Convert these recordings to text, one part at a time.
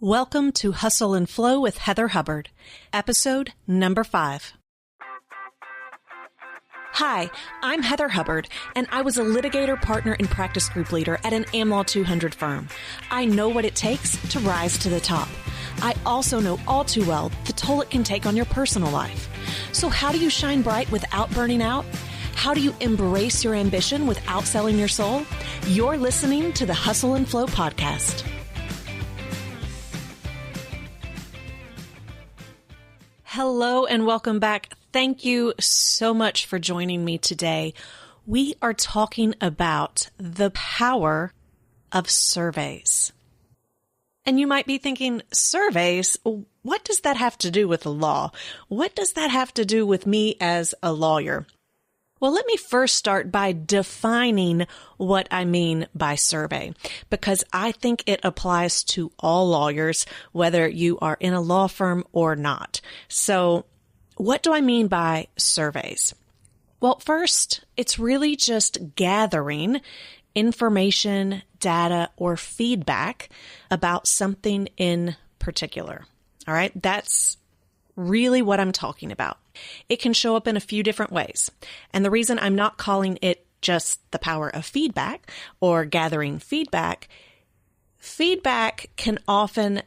Welcome to Hustle and Flow with Heather Hubbard, episode number 5. Hi, I'm Heather Hubbard, and I was a litigator, partner, and practice group leader at an AmLaw 200 firm. I know what it takes to rise to the top. I also know all too well the toll it can take on your personal life. So how do you shine bright without burning out? How do you embrace your ambition without selling your soul? You're listening to the Hustle and Flow podcast. Hello and welcome back. Thank you so much for joining me today. We are talking about the power of surveys. And you might be thinking, surveys? What does that have to do with the law? What does that have to do with me as a lawyer? Well, let me first start by defining what I mean by survey, because I think it applies to all lawyers, whether you are in a law firm or not. So what do I mean by surveys? Well, first, it's really just gathering information, data, or feedback about something in particular. All right, that's really what I'm talking about. It can show up in a few different ways. And the reason I'm not calling it just the power of feedback or gathering feedback can often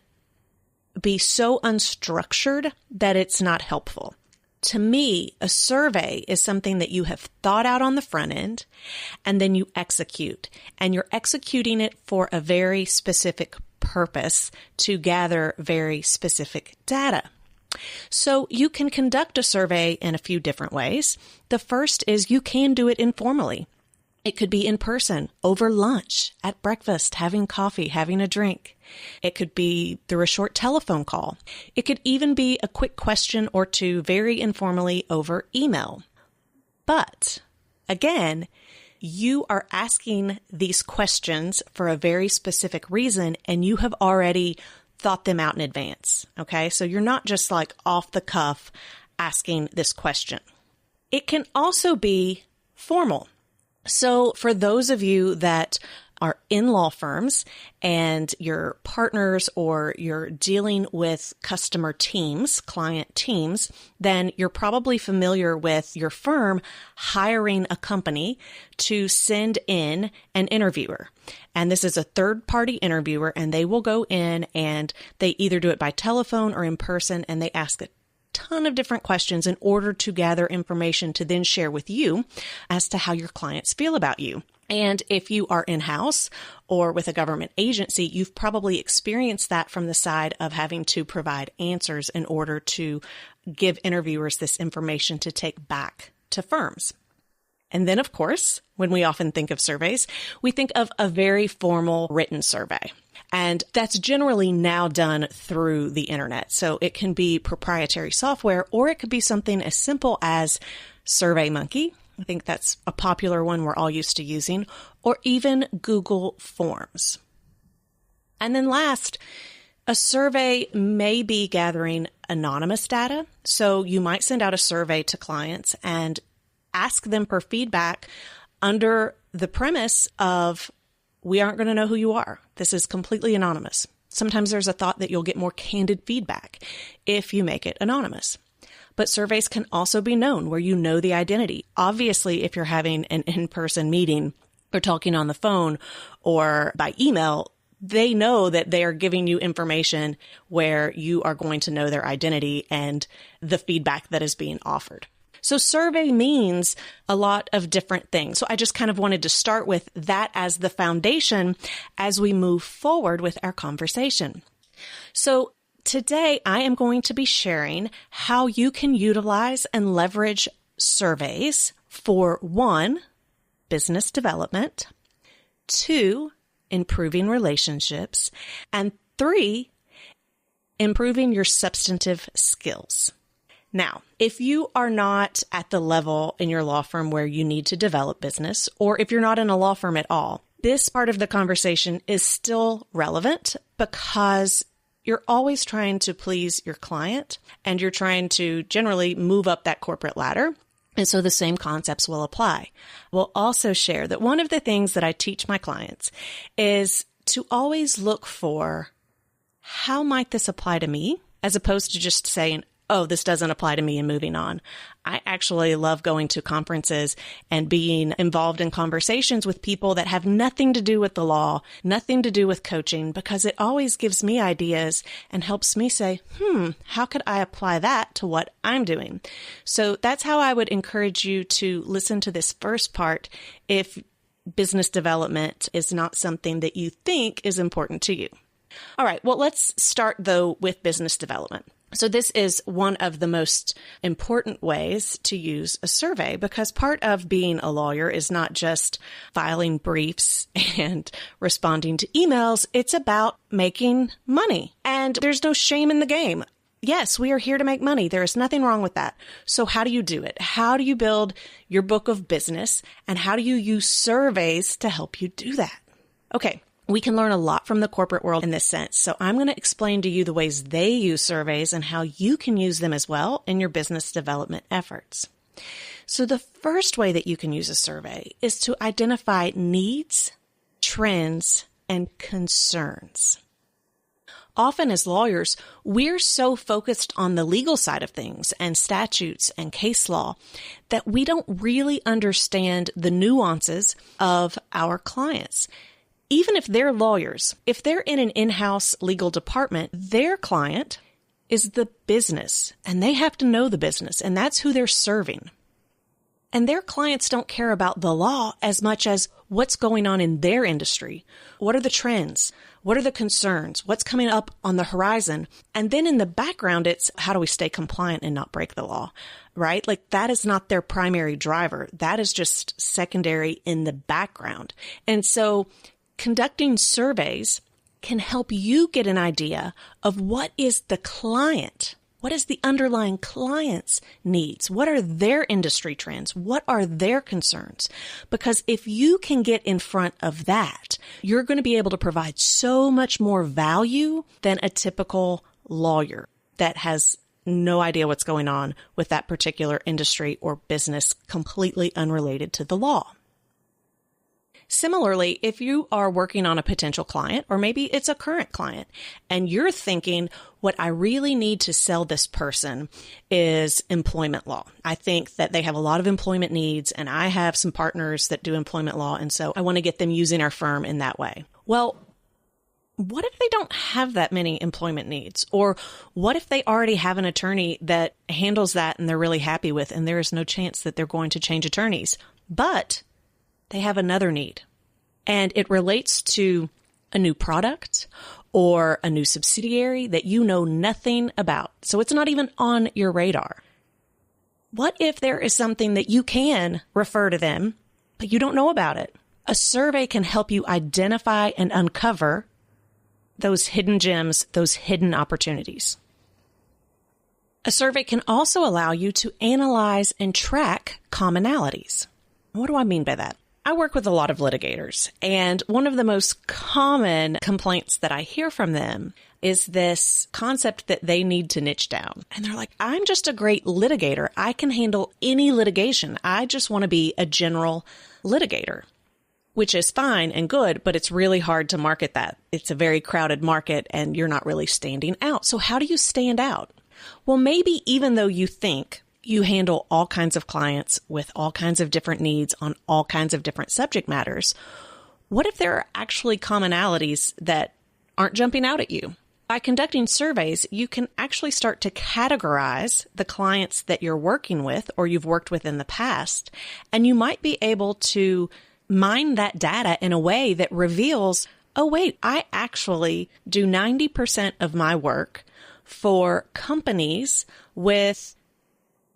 be so unstructured that it's not helpful. To me, a survey is something that you have thought out on the front end and then you execute. And you're executing it for a very specific purpose to gather very specific data. So you can conduct a survey in a few different ways. The first is you can do it informally. It could be in person, over lunch, at breakfast, having coffee, having a drink. It could be through a short telephone call. It could even be a quick question or two very informally over email. But again, you are asking these questions for a very specific reason, and you have already thought them out in advance. Okay. So you're not just like off the cuff asking this question. It can also be formal. So for those of you that are in law firms and you're partners or you're dealing with customer teams, client teams, then you're probably familiar with your firm hiring a company to send in an interviewer. And this is a third-party interviewer, and they will go in and they either do it by telephone or in person, and they ask a ton of different questions in order to gather information to then share with you as to how your clients feel about you. And if you are in-house or with a government agency, you've probably experienced that from the side of having to provide answers in order to give interviewers this information to take back to firms. And then, of course, when we often think of surveys, we think of a very formal written survey. And that's generally now done through the internet. So it can be proprietary software, or it could be something as simple as SurveyMonkey. I think that's a popular one we're all used to using, or even Google Forms. And then last, a survey may be gathering anonymous data. So you might send out a survey to clients and ask them for feedback under the premise of, we aren't going to know who you are. This is completely anonymous. Sometimes there's a thought that you'll get more candid feedback if you make it anonymous. But surveys can also be known where you know the identity. Obviously, if you're having an in-person meeting or talking on the phone or by email, they know that they are giving you information where you are going to know their identity and the feedback that is being offered. So survey means a lot of different things. So I just kind of wanted to start with that as the foundation as we move forward with our conversation. So today, I am going to be sharing how you can utilize and leverage surveys for 1, business development, 2, improving relationships, and 3, improving your substantive skills. Now, if you are not at the level in your law firm where you need to develop business, or if you're not in a law firm at all, this part of the conversation is still relevant because you're always trying to please your client and you're trying to generally move up that corporate ladder. And so the same concepts will apply. We'll also share that one of the things that I teach my clients is to always look for how might this apply to me? As opposed to just saying, oh, this doesn't apply to me and moving on. I actually love going to conferences and being involved in conversations with people that have nothing to do with the law, nothing to do with coaching, because it always gives me ideas and helps me say, how could I apply that to what I'm doing? So that's how I would encourage you to listen to this first part if business development is not something that you think is important to you. All right, well, let's start though with business development. So this is one of the most important ways to use a survey, because part of being a lawyer is not just filing briefs and responding to emails. It's about making money, and there's no shame in the game. Yes, we are here to make money. There is nothing wrong with that. So how do you do it? How do you build your book of business, and how do you use surveys to help you do that? Okay. We can learn a lot from the corporate world in this sense. So I'm going to explain to you the ways they use surveys and how you can use them as well in your business development efforts. So the first way that you can use a survey is to identify needs, trends, and concerns. Often as lawyers, we're so focused on the legal side of things and statutes and case law that we don't really understand the nuances of our clients. Even if they're lawyers, if they're in an in-house legal department, their client is the business, and they have to know the business, and that's who they're serving. And their clients don't care about the law as much as what's going on in their industry. What are the trends? What are the concerns? What's coming up on the horizon? And then in the background, it's how do we stay compliant and not break the law, right? Like that is not their primary driver. That is just secondary in the background. And so conducting surveys can help you get an idea of what is the client, what is the underlying client's needs, what are their industry trends, what are their concerns. Because if you can get in front of that, you're going to be able to provide so much more value than a typical lawyer that has no idea what's going on with that particular industry or business completely unrelated to the law. Similarly, if you are working on a potential client, or maybe it's a current client, and you're thinking, what I really need to sell this person is employment law. I think that they have a lot of employment needs, and I have some partners that do employment law, and so I want to get them using our firm in that way. Well, what if they don't have that many employment needs? Or what if they already have an attorney that handles that and they're really happy with, and there is no chance that they're going to change attorneys? But they have another need, and it relates to a new product or a new subsidiary that you know nothing about. So it's not even on your radar. What if there is something that you can refer to them, but you don't know about it? A survey can help you identify and uncover those hidden gems, those hidden opportunities. A survey can also allow you to analyze and track commonalities. What do I mean by that? I work with a lot of litigators, and one of the most common complaints that I hear from them is this concept that they need to niche down. And they're like, I'm just a great litigator. I can handle any litigation. I just want to be a general litigator, which is fine and good, but it's really hard to market that. It's a very crowded market, and you're not really standing out. So how do you stand out? Well, maybe even though you think you handle all kinds of clients with all kinds of different needs on all kinds of different subject matters, what if there are actually commonalities that aren't jumping out at you? By conducting surveys, you can actually start to categorize the clients that you're working with or you've worked with in the past, and you might be able to mine that data in a way that reveals, oh wait, I actually do 90% of my work for companies with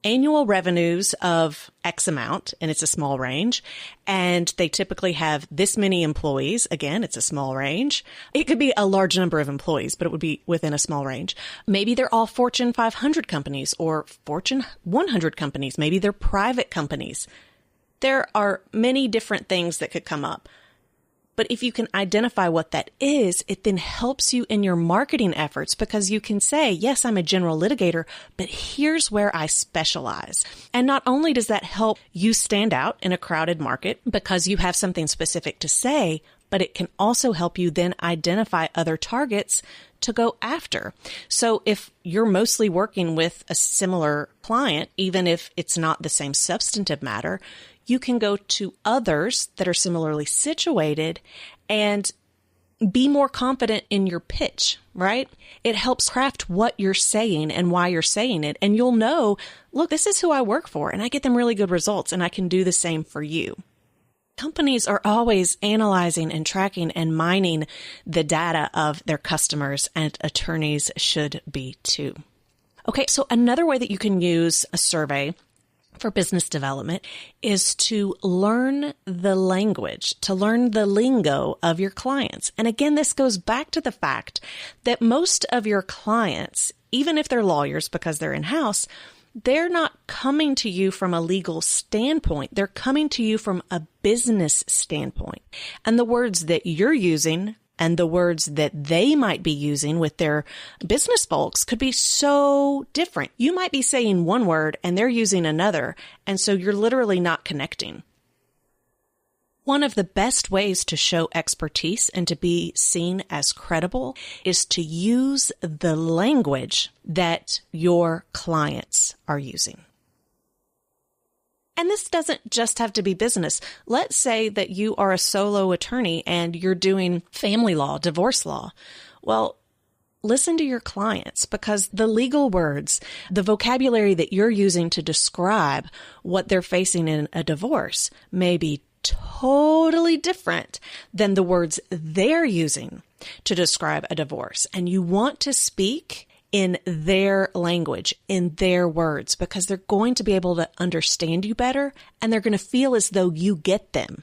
annual revenues of X amount, and it's a small range, and they typically have this many employees. Again, it's a small range. It could be a large number of employees, but it would be within a small range. Maybe they're all Fortune 500 companies or Fortune 100 companies. Maybe they're private companies. There are many different things that could come up. But if you can identify what that is, it then helps you in your marketing efforts, because you can say, yes, I'm a general litigator, but here's where I specialize. And not only does that help you stand out in a crowded market because you have something specific to say, but it can also help you then identify other targets to go after. So if you're mostly working with a similar client, even if it's not the same substantive matter, you can go to others that are similarly situated and be more confident in your pitch, right? It helps craft what you're saying and why you're saying it. And you'll know, look, this is who I work for and I get them really good results and I can do the same for you. Companies are always analyzing and tracking and mining the data of their customers, and attorneys should be too. Okay, so another way that you can use a survey for business development is to learn the language, to learn the lingo of your clients. And again, this goes back to the fact that most of your clients, even if they're lawyers because they're in-house, they're not coming to you from a legal standpoint. They're coming to you from a business standpoint. And the words that you're using and the words that they might be using with their business folks could be so different. You might be saying one word and they're using another, and so you're literally not connecting. One of the best ways to show expertise and to be seen as credible is to use the language that your clients are using. And this doesn't just have to be business. Let's say that you are a solo attorney and you're doing family law, divorce law. Well, listen to your clients, because the legal words, the vocabulary that you're using to describe what they're facing in a divorce may be totally different than the words they're using to describe a divorce. And you want to speak in their language, in their words, because they're going to be able to understand you better and they're going to feel as though you get them.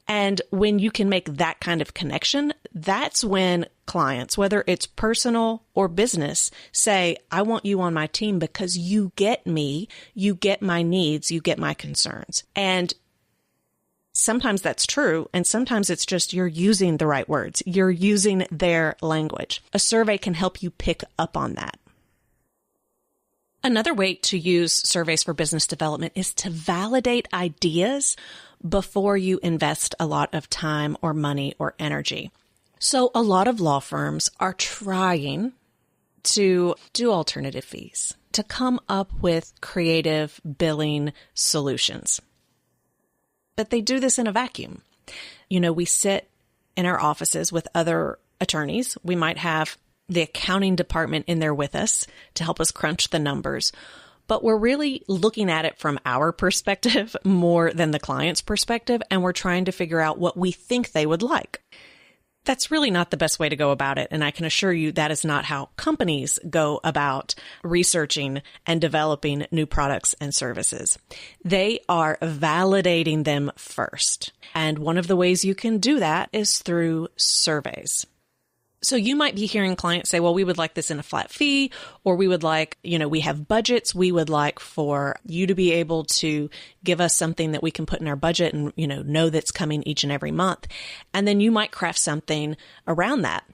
And when you can make that kind of connection, that's when clients, whether it's personal or business, say, I want you on my team because you get me, you get my needs, you get my concerns. And sometimes that's true, and sometimes it's just you're using the right words. You're using their language. A survey can help you pick up on that. Another way to use surveys for business development is to validate ideas before you invest a lot of time or money or energy. So a lot of law firms are trying to do alternative fees, to come up with creative billing solutions. But they do this in a vacuum. You know, we sit in our offices with other attorneys. We might have the accounting department in there with us to help us crunch the numbers. But we're really looking at it from our perspective more than the client's perspective, and we're trying to figure out what we think they would like. That's really not the best way to go about it. And I can assure you that is not how companies go about researching and developing new products and services. They are validating them first. And one of the ways you can do that is through surveys. So you might be hearing clients say, well, we would like this in a flat fee, or we would like, we have budgets. We would like for you to be able to give us something that we can put in our budget and, know that's coming each and every month. And then you might craft something around that.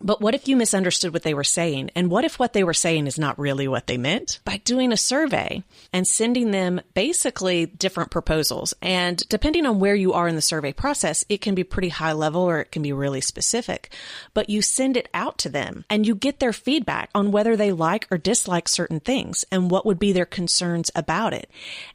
But what if you misunderstood what they were saying? And what if what they were saying is not really what they meant? By doing a survey and sending them basically different proposals. And depending on where you are in the survey process, it can be pretty high level or it can be really specific. But you send it out to them and you get their feedback on whether they like or dislike certain things and what would be their concerns about it.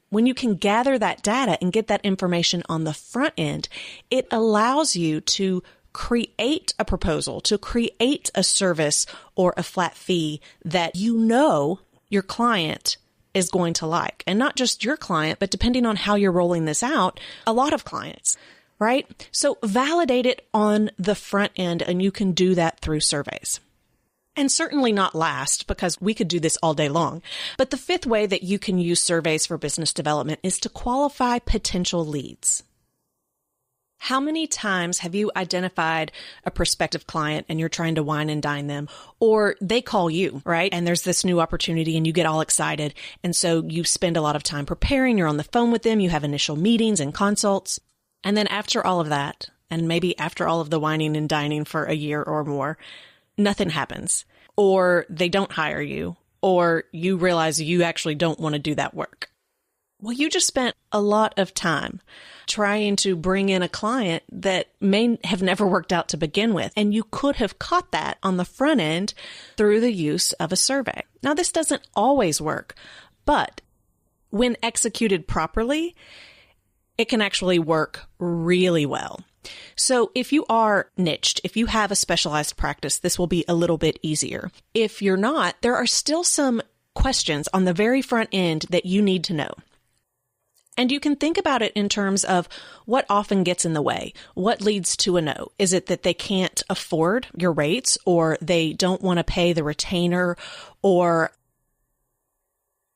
When you can gather that data and get that information on the front end, it allows you to create a proposal, to create a service or a flat fee that your client is going to like. And not just your client, but depending on how you're rolling this out, a lot of clients, right? So validate it on the front end, and you can do that through surveys. And certainly not last, because we could do this all day long. But the fifth way that you can use surveys for business development is to qualify potential leads. How many times have you identified a prospective client and you're trying to wine and dine them, or they call you, right? And there's this new opportunity and you get all excited. And so you spend a lot of time preparing. You're on the phone with them. You have initial meetings and consults. And then after all of that, and maybe after all of the wining and dining for a year or more, nothing happens, or they don't hire you, or you realize you actually don't want to do that work. Well, you just spent a lot of time trying to bring in a client that may have never worked out to begin with. And you could have caught that on the front end through the use of a survey. Now, this doesn't always work, but when executed properly, it can actually work really well. So if you are niched, if you have a specialized practice, this will be a little bit easier. If you're not, there are still some questions on the very front end that you need to know. And you can think about it in terms of what often gets in the way. What leads to a no? Is it that they can't afford your rates, or they don't want to pay the retainer, or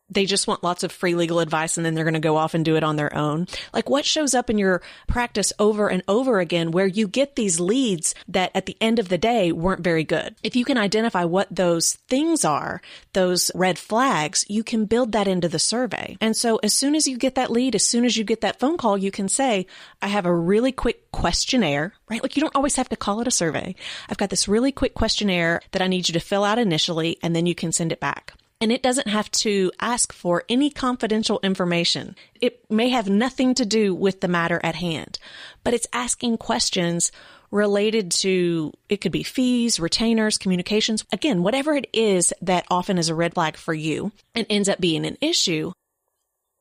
they just want lots of free legal advice and then they're going to go off and do it on their own? Like, what shows up in your practice over and over again where you get these leads that at the end of the day weren't very good? If you can identify what those things are, those red flags, you can build that into the survey. And so as soon as you get that lead, as soon as you get that phone call, you can say, I have a really quick questionnaire, right? Like, you don't always have to call it a survey. I've got this really quick questionnaire that I need you to fill out initially, and then you can send it back. And it doesn't have to ask for any confidential information. It may have nothing to do with the matter at hand, but it's asking questions related to, it could be fees, retainers, communications. Again, whatever it is that often is a red flag for you and ends up being an issue,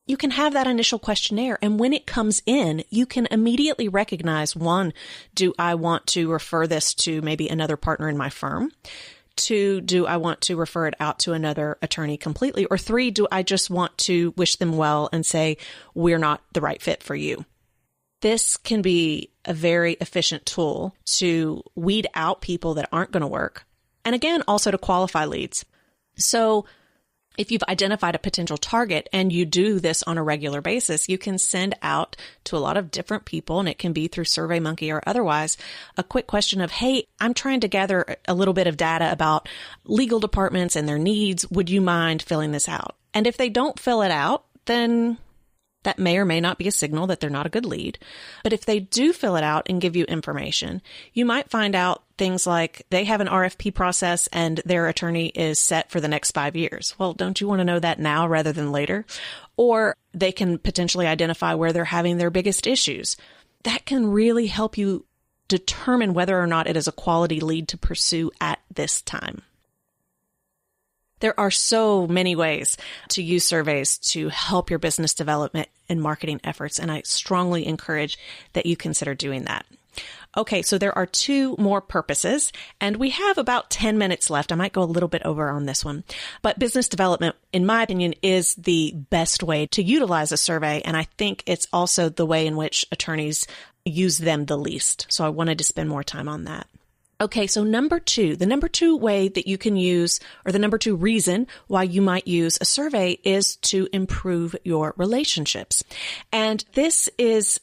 you can have that initial questionnaire. And when it comes in, you can immediately recognize, one, do I want to refer this to maybe another partner in my firm? 2, do I want to refer it out to another attorney completely? Or 3, do I just want to wish them well and say, we're not the right fit for you? This can be a very efficient tool to weed out people that aren't going to work. And again, also to qualify leads. So if you've identified a potential target and you do this on a regular basis, you can send out to a lot of different people, and it can be through SurveyMonkey or otherwise, a quick question of, hey, I'm trying to gather a little bit of data about legal departments and their needs. Would you mind filling this out? And if they don't fill it out, then that may or may not be a signal that they're not a good lead. But if they do fill it out and give you information, you might find out things like they have an RFP process and their attorney is set for the next 5 years. Well, don't you want to know that now rather than later? Or they can potentially identify where they're having their biggest issues. That can really help you determine whether or not it is a quality lead to pursue at this time. There are so many ways to use surveys to help your business development and marketing efforts, and I strongly encourage that you consider doing that. Okay, so there are 2 more purposes, and we have about 10 minutes left. I might go a little bit over on this one, but business development, in my opinion, is the best way to utilize a survey, and I think it's also the way in which attorneys use them the least. So I wanted to spend more time on that. Okay, so the number 2 way that you can use, or the number 2 reason why you might use a survey, is to improve your relationships. And this is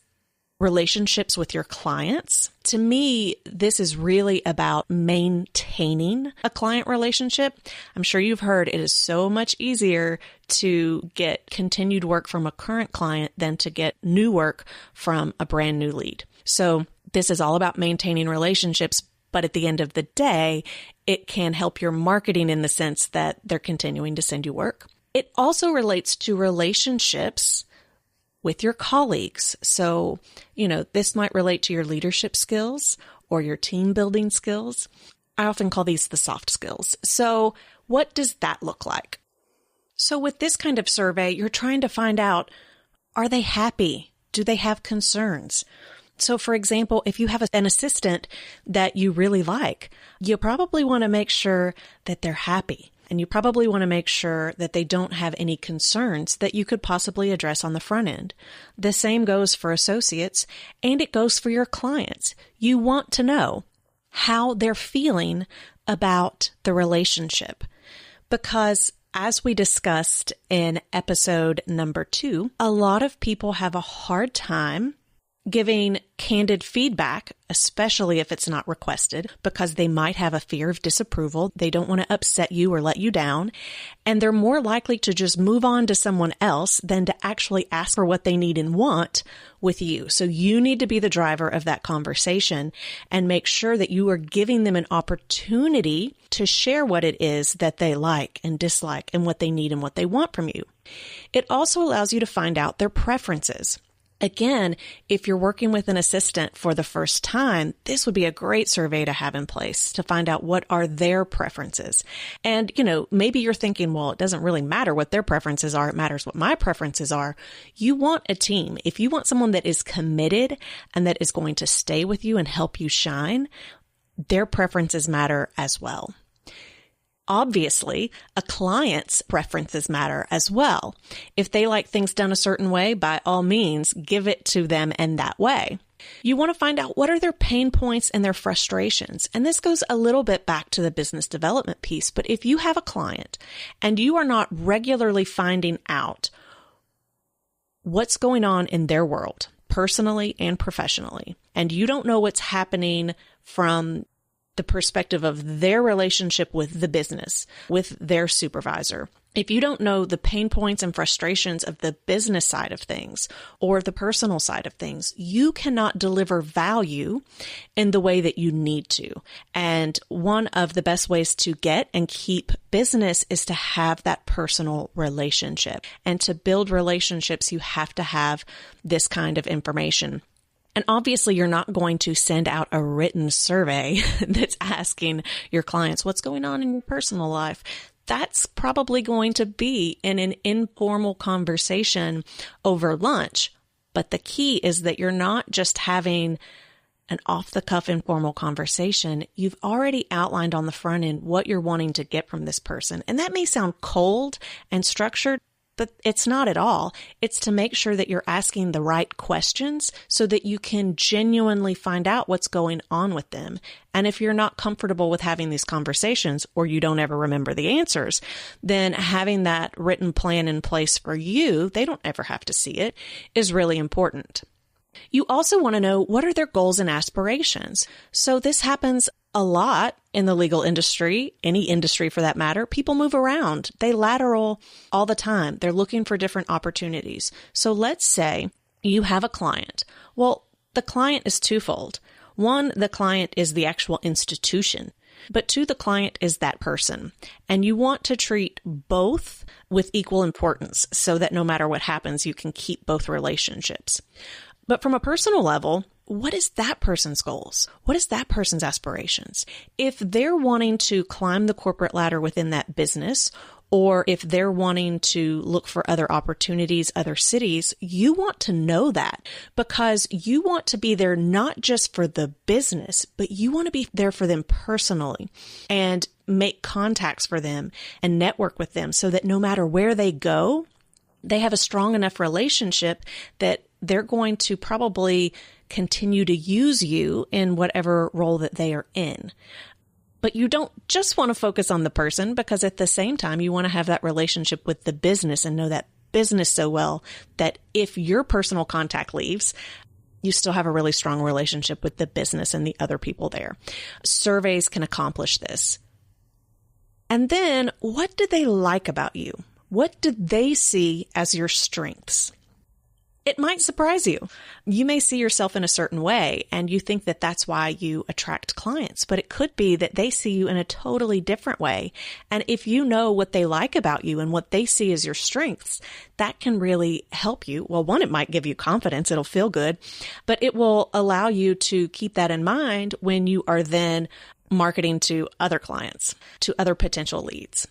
relationships with your clients. To me, this is really about maintaining a client relationship. I'm sure you've heard it is so much easier to get continued work from a current client than to get new work from a brand new lead. So this is all about maintaining relationships. But at the end of the day, it can help your marketing in the sense that they're continuing to send you work. It also relates to relationships with your colleagues. So, this might relate to your leadership skills or your team building skills. I often call these the soft skills. So what does that look like? So with this kind of survey, you're trying to find out, are they happy? Do they have concerns? So for example, if you have an assistant that you really like, you probably want to make sure that they're happy. And you probably want to make sure that they don't have any concerns that you could possibly address on the front end. The same goes for associates, and it goes for your clients. You want to know how they're feeling about the relationship. Because as we discussed in episode number 2, a lot of people have a hard time giving candid feedback, especially if it's not requested, because they might have a fear of disapproval. They don't want to upset you or let you down. And they're more likely to just move on to someone else than to actually ask for what they need and want with you. So you need to be the driver of that conversation and make sure that you are giving them an opportunity to share what it is that they like and dislike and what they need and what they want from you. It also allows you to find out their preferences. Again, if you're working with an assistant for the first time, this would be a great survey to have in place to find out what are their preferences. And, maybe you're thinking, well, it doesn't really matter what their preferences are. It matters what my preferences are. You want a team. If you want someone that is committed and that is going to stay with you and help you shine, their preferences matter as well. Obviously, a client's preferences matter as well. If they like things done a certain way, by all means, give it to them in that way. You want to find out what are their pain points and their frustrations. And this goes a little bit back to the business development piece. But if you have a client and you are not regularly finding out what's going on in their world, personally and professionally, and you don't know what's happening from the perspective of their relationship with the business, with their supervisor. If you don't know the pain points and frustrations of the business side of things or the personal side of things, you cannot deliver value in the way that you need to. And one of the best ways to get and keep business is to have that personal relationship. And to build relationships, you have to have this kind of information. And obviously, you're not going to send out a written survey that's asking your clients what's going on in your personal life. That's probably going to be in an informal conversation over lunch. But the key is that you're not just having an off-the-cuff informal conversation. You've already outlined on the front end what you're wanting to get from this person. And that may sound cold and structured, but it's not at all. It's to make sure that you're asking the right questions so that you can genuinely find out what's going on with them. And if you're not comfortable with having these conversations or you don't ever remember the answers, then having that written plan in place for you, they don't ever have to see it, is really important. You also want to know what are their goals and aspirations. So this happens a lot in the legal industry, any industry for that matter. People move around. They lateral all the time. They're looking for different opportunities. So let's say you have a client. Well, the client is twofold. One, the client is the actual institution. But two, the client is that person. And you want to treat both with equal importance so that no matter what happens, you can keep both relationships. But from a personal level, what is that person's goals? What is that person's aspirations? If they're wanting to climb the corporate ladder within that business, or if they're wanting to look for other opportunities, other cities, you want to know that because you want to be there not just for the business, but you want to be there for them personally and make contacts for them and network with them so that no matter where they go, they have a strong enough relationship that they're going to probably continue to use you in whatever role that they are in. But you don't just want to focus on the person because at the same time, you want to have that relationship with the business and know that business so well that if your personal contact leaves, you still have a really strong relationship with the business and the other people there. Surveys can accomplish this. And then what do they like about you? What do they see as your strengths? It might surprise you. You may see yourself in a certain way and you think that that's why you attract clients, but it could be that they see you in a totally different way. And if you know what they like about you and what they see as your strengths, that can really help you. Well, one, it might give you confidence. It'll feel good, but it will allow you to keep that in mind when you are then marketing to other clients, to other potential leads.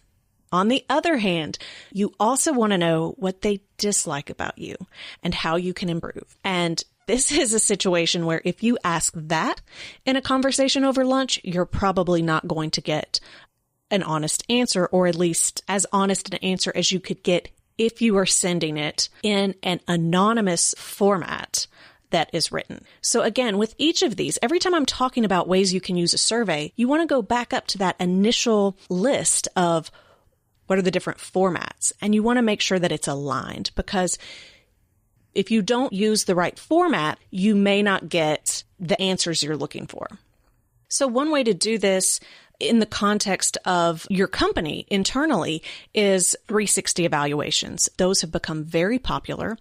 On the other hand, you also want to know what they dislike about you and how you can improve. And this is a situation where if you ask that in a conversation over lunch, you're probably not going to get an honest answer, or at least as honest an answer as you could get if you are sending it in an anonymous format that is written. So again, with each of these, every time I'm talking about ways you can use a survey, you want to go back up to that initial list of what are the different formats? And you want to make sure that it's aligned because If you don't use the right format, you may not get the answers you're looking for. So one way to do this in the context of your company internally is 360 evaluations. Those have become very popular,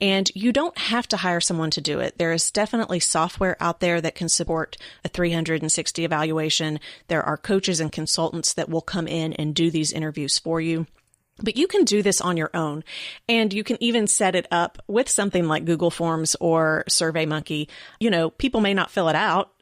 and you don't have to hire someone to do it. There is definitely software out there that can support a 360 evaluation. There are coaches and consultants that will come in and do these interviews for you. But you can do this on your own, and you can even set it up with something like Google Forms or SurveyMonkey. People may not fill it out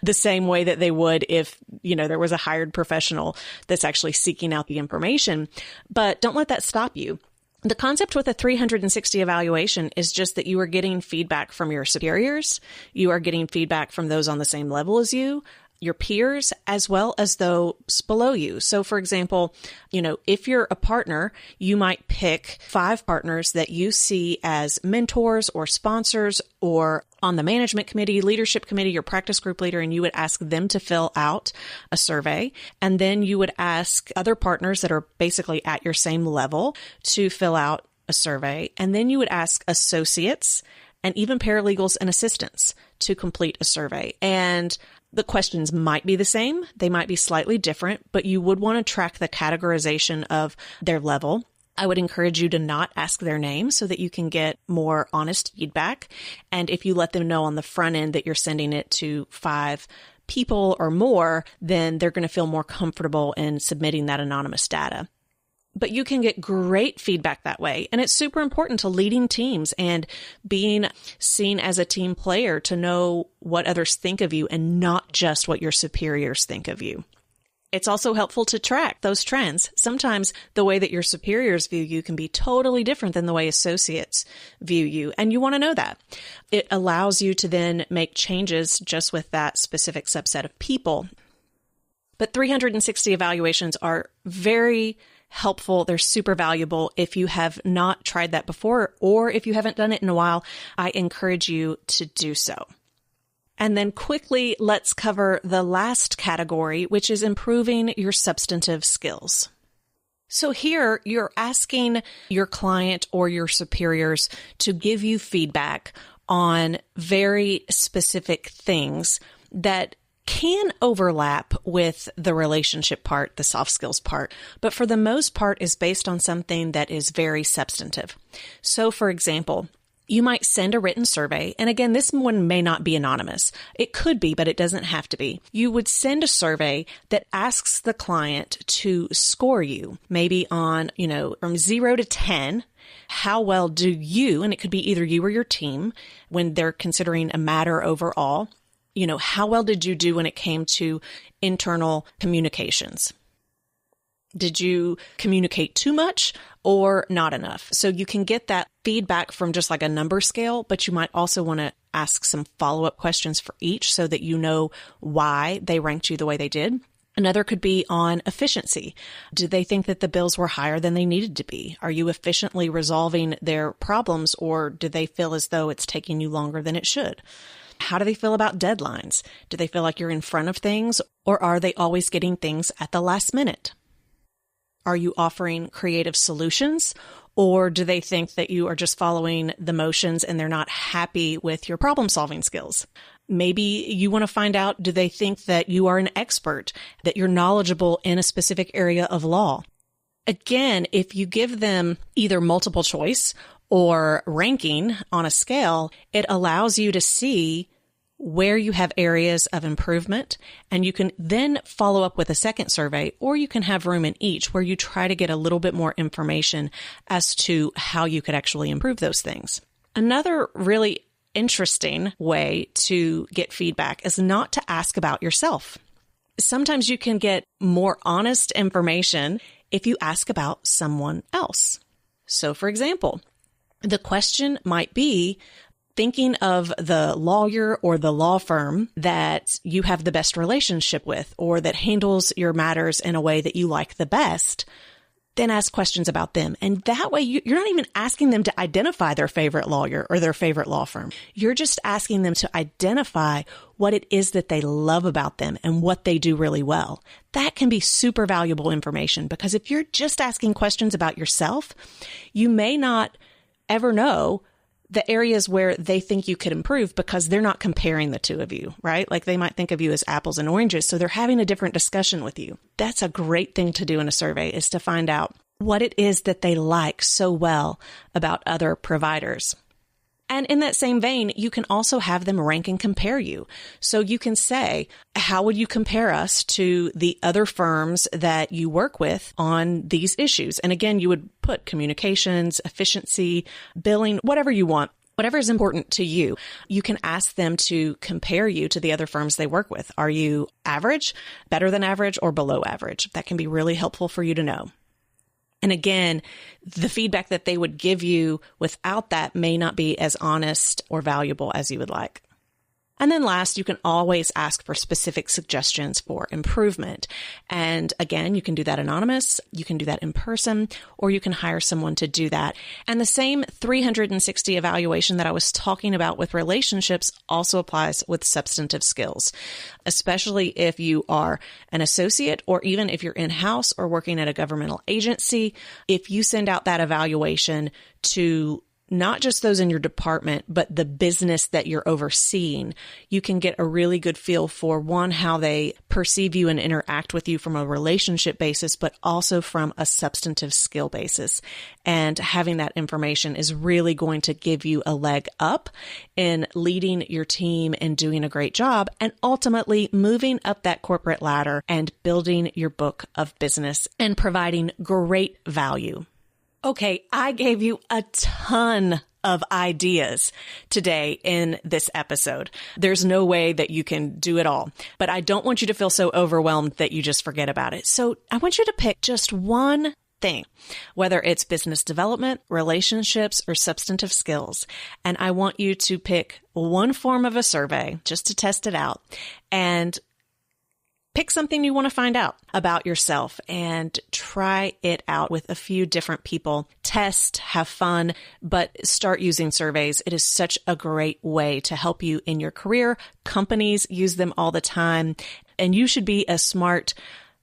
the same way that they would if, there was a hired professional that's actually seeking out the information. But don't let that stop you. The concept with a 360 evaluation is just that you are getting feedback from your superiors. You are getting feedback from those on the same level as you, your peers, as well as those below you. So for example, if you're a partner, you might pick 5 partners that you see as mentors or sponsors or on the management committee, leadership committee, your practice group leader, and you would ask them to fill out a survey. And then you would ask other partners that are basically at your same level to fill out a survey. And then you would ask associates and even paralegals and assistants to complete a survey. And the questions might be the same. They might be slightly different, but you would want to track the categorization of their level. I would encourage you to not ask their name so that you can get more honest feedback. And if you let them know on the front end that you're sending it to 5 people or more, then they're going to feel more comfortable in submitting that anonymous data. But you can get great feedback that way. And it's super important to leading teams and being seen as a team player to know what others think of you and not just what your superiors think of you. It's also helpful to track those trends. Sometimes the way that your superiors view you can be totally different than the way associates view you. And you want to know that. It allows you to then make changes just with that specific subset of people. But 360 evaluations are very helpful. They're super valuable. If you have not tried that before, or if you haven't done it in a while, I encourage you to do so. And then quickly, let's cover the last category, which is improving your substantive skills. So here you're asking your client or your superiors to give you feedback on very specific things that can overlap with the relationship part, the soft skills part, but for the most part is based on something that is very substantive. So for example, you might send a written survey, and again, this one may not be anonymous. It could be, but it doesn't have to be. You would send a survey that asks the client to score you, maybe on, from 0 to 10, how well do you, and it could be either you or your team, when they're considering a matter overall, how well did you do when it came to internal communications? Did you communicate too much or not enough? So you can get that feedback from just like a number scale, but you might also want to ask some follow-up questions for each so that you know why they ranked you the way they did. Another could be on efficiency. Did they think that the bills were higher than they needed to be? Are you efficiently resolving their problems, or do they feel as though it's taking you longer than it should? How do they feel about deadlines? Do they feel like you're in front of things, or are they always getting things at the last minute? Are you offering creative solutions, or do they think that you are just following the motions and they're not happy with your problem-solving skills? Maybe you want to find out, do they think that you are an expert, that you're knowledgeable in a specific area of law? Again, if you give them either multiple choice or ranking on a scale, it allows you to see where you have areas of improvement, and you can then follow up with a second survey, or you can have room in each where you try to get a little bit more information as to how you could actually improve those things. Another really interesting way to get feedback is not to ask about yourself. Sometimes you can get more honest information if you ask about someone else. So for example, the question might be, thinking of the lawyer or the law firm that you have the best relationship with, or that handles your matters in a way that you like the best, then ask questions about them. And that way you're not even asking them to identify their favorite lawyer or their favorite law firm. You're just asking them to identify what it is that they love about them and what they do really well. That can be super valuable information, because if you're just asking questions about yourself, you may not ever know the areas where they think you could improve because they're not comparing the two of you, right? Like they might think of you as apples and oranges. So they're having a different discussion with you. That's a great thing to do in a survey, is to find out what it is that they like so well about other providers. And in that same vein, you can also have them rank and compare you. So you can say, how would you compare us to the other firms that you work with on these issues? And again, you would put communications, efficiency, billing, whatever you want, whatever is important to you. You can ask them to compare you to the other firms they work with. Are you average, better than average, or below average? That can be really helpful for you to know. And again, the feedback that they would give you without that may not be as honest or valuable as you would like. And then last, you can always ask for specific suggestions for improvement. And again, you can do that anonymous, you can do that in person, or you can hire someone to do that. And the same 360 evaluation that I was talking about with relationships also applies with substantive skills, especially if you are an associate or even if you're in-house or working at a governmental agency. If you send out that evaluation to not just those in your department, but the business that you're overseeing, you can get a really good feel for, one, how they perceive you and interact with you from a relationship basis, but also from a substantive skill basis. And having that information is really going to give you a leg up in leading your team and doing a great job, and ultimately moving up that corporate ladder and building your book of business and providing great value. Okay, I gave you a ton of ideas today in this episode. There's no way that you can do it all, but I don't want you to feel so overwhelmed that you just forget about it. So I want you to pick just one thing, whether it's business development, relationships, or substantive skills. And I want you to pick one form of a survey just to test it out and pick something you want to find out about yourself and try it out with a few different people. Test, have fun, but start using surveys. It is such a great way to help you in your career. Companies use them all the time, and you should be a smart,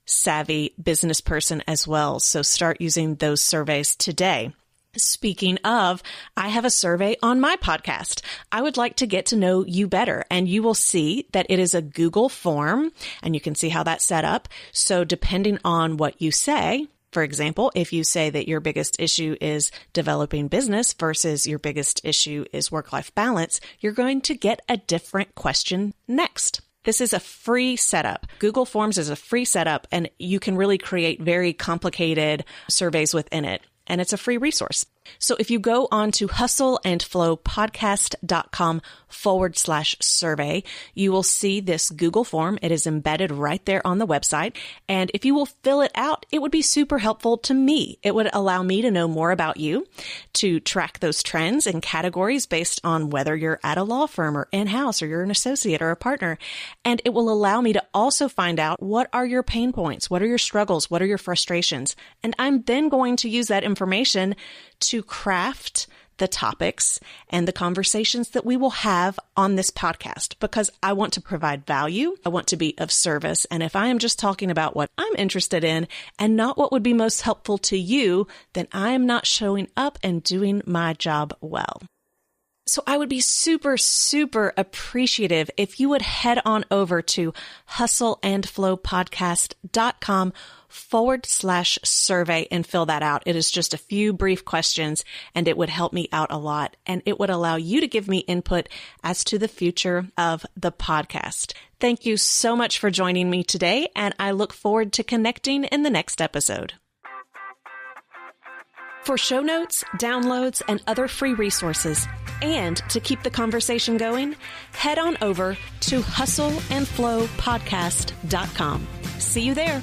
savvy business person as well. So start using those surveys today. Speaking of, I have a survey on my podcast. I would like to get to know you better, and you will see that it is a Google form, and you can see how that's set up. So depending on what you say, for example, if you say that your biggest issue is developing business versus your biggest issue is work-life balance, you're going to get a different question next. This is a free setup. Google Forms is a free setup, and you can really create very complicated surveys within it. And it's a free resource. So if you go on to hustleandflowpodcast.com/survey, you will see this Google form. It is embedded right there on the website. And if you will fill it out, it would be super helpful to me. It would allow me to know more about you, to track those trends and categories based on whether you're at a law firm or in-house or you're an associate or a partner. And it will allow me to also find out, what are your pain points? What are your struggles? What are your frustrations? And I'm then going to use that information to craft the topics and the conversations that we will have on this podcast, because I want to provide value. I want to be of service. And if I am just talking about what I'm interested in and not what would be most helpful to you, then I am not showing up and doing my job well. So I would be super, super appreciative if you would head on over to hustleandflowpodcast.com/survey and fill that out. It is just a few brief questions, and it would help me out a lot. And it would allow you to give me input as to the future of the podcast. Thank you so much for joining me today, and I look forward to connecting in the next episode. For show notes, downloads, and other free resources, and to keep the conversation going, head on over to hustleandflowpodcast.com. See you there.